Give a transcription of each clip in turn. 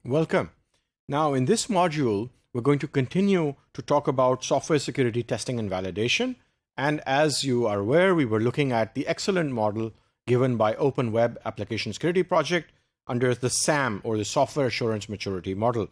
Welcome. Now, in this module, we're going to continue to talk about software security testing and validation. And as you are aware, we were looking at the excellent model given by Open Web Application Security Project under the SAM, or the Software Assurance Maturity Model.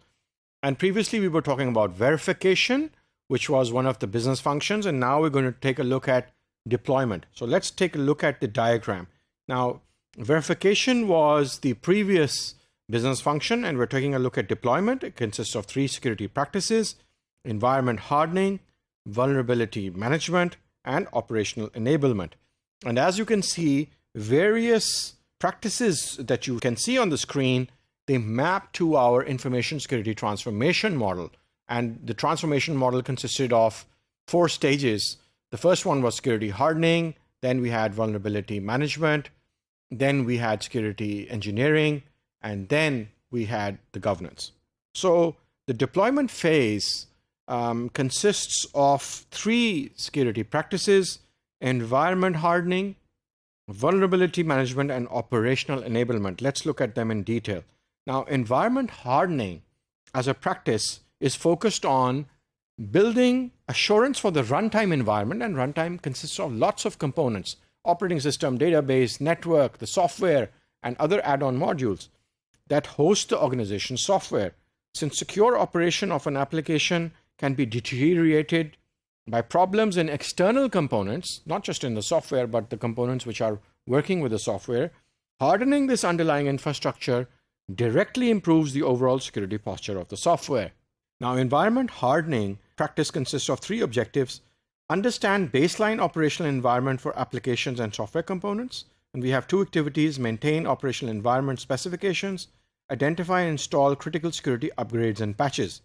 And previously, we were talking about verification, which was one of the business functions. And now we're going to take a look at deployment. So let's take a look at the diagram. Now, verification was the previous business function, and we're taking a look at deployment. It consists of three security practices: environment hardening, vulnerability management, and operational enablement. And as you can see, various practices that you can see on the screen, they map to our information security transformation model. And the transformation model consisted of 4 stages. The first one was security hardening, then we had vulnerability management, then we had security engineering, and then we had the governance. So the deployment phase consists of 3 security practices: environment hardening, vulnerability management, and operational enablement. Let's look at them in detail. Now, environment hardening as a practice is focused on building assurance for the runtime environment, and runtime consists of lots of components: operating system, database, network, the software, and other add-on modules that host the organization's software. Since secure operation of an application can be deteriorated by problems in external components, not just in the software, but the components which are working with the software, hardening this underlying infrastructure directly improves the overall security posture of the software. Now, environment hardening practice consists of 3 objectives: understand baseline operational environment for applications and software components. And we have 2 activities: maintain operational environment specifications, identify and install critical security upgrades and patches.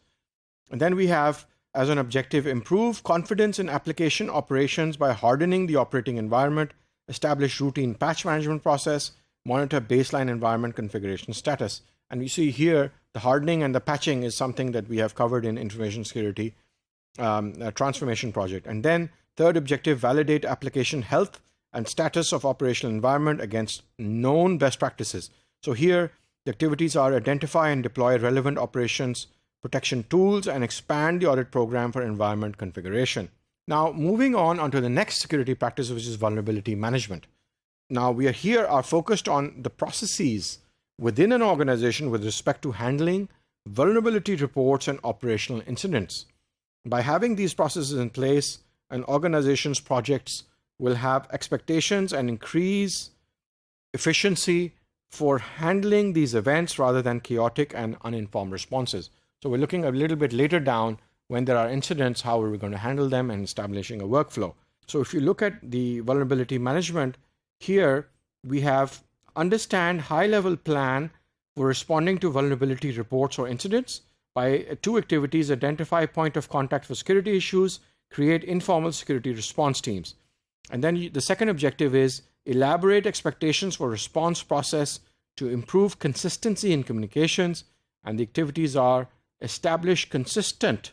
And then we have, as an objective, improve confidence in application operations by hardening the operating environment, establish routine patch management process, monitor baseline environment configuration status. And we see here the hardening and the patching is something that we have covered in information security transformation project. And then third objective, validate application health and status of operational environment against known best practices. So here the activities are identify and deploy relevant operations protection tools and expand the audit program for environment configuration. Now, moving on to the next security practice, which is vulnerability management. Now, we are focused on the processes within an organization with respect to handling vulnerability reports and operational incidents. By having these processes in place, an organization's projects will have expectations and increase efficiency for handling these events rather than chaotic and uninformed responses. So we're looking a little bit later down, when there are incidents, how are we going to handle them, and establishing a workflow. So if you look at the vulnerability management, here we have understand high-level plan for responding to vulnerability reports or incidents. By 2 activities: identify point of contact for security issues, create informal security response teams. And then the second objective is elaborate expectations for response process to improve consistency in communications. And the activities are establish consistent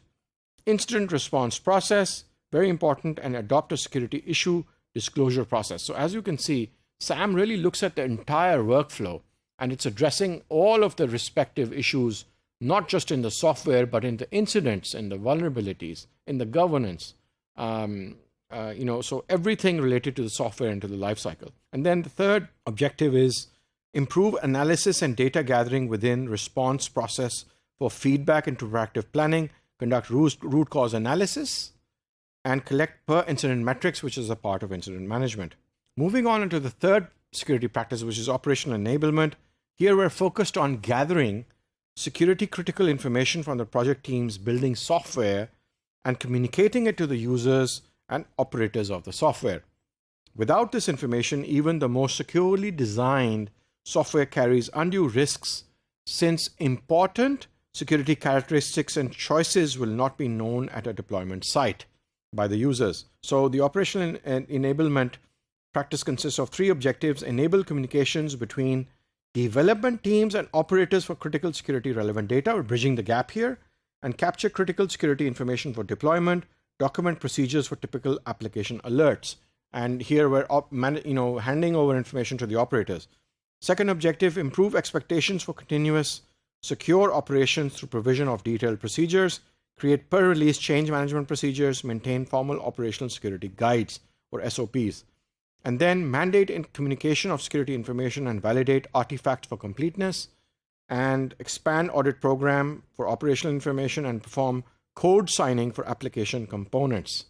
incident response process, very important, and adopt a security issue disclosure process. So as you can see, SAM really looks at the entire workflow, and it's addressing all of the respective issues, not just in the software, but in the incidents, in the vulnerabilities, in the governance, so everything related to the software and to the lifecycle. And then the third objective is improve analysis and data gathering within response process for feedback into proactive planning, conduct root cause analysis, and collect per incident metrics, which is a part of incident management. Moving on into the third security practice, which is operational enablement. Here we're focused on gathering security critical information from the project teams building software and communicating it to the users and operators of the software. Without this information, even the most securely designed software carries undue risks, since important security characteristics and choices will not be known at a deployment site by the users. So the operational enablement practice consists of 3 objectives: enable communications between development teams and operators for critical security relevant data, we're bridging the gap here, and capture critical security information for deployment, document procedures for typical application alerts. And here we're handing over information to the operators. Second objective, improve expectations for continuous secure operations through provision of detailed procedures, create per-release change management procedures, maintain formal operational security guides or SOPs, and then mandate in communication of security information and validate artifacts for completeness, and expand audit program for operational information and perform code signing for application components.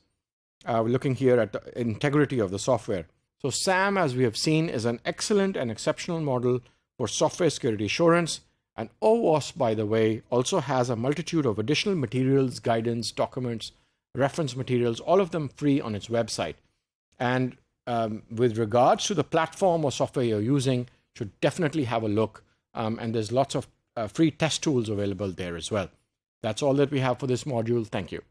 We're looking here at the integrity of the software. So SAM, as we have seen, is an excellent and exceptional model for software security assurance. And OWASP, by the way, also has a multitude of additional materials, guidance, documents, reference materials, all of them free on its website. And with regards to the platform or software you're using, should definitely have a look. And there's lots of free test tools available there as well. That's all that we have for this module. Thank you.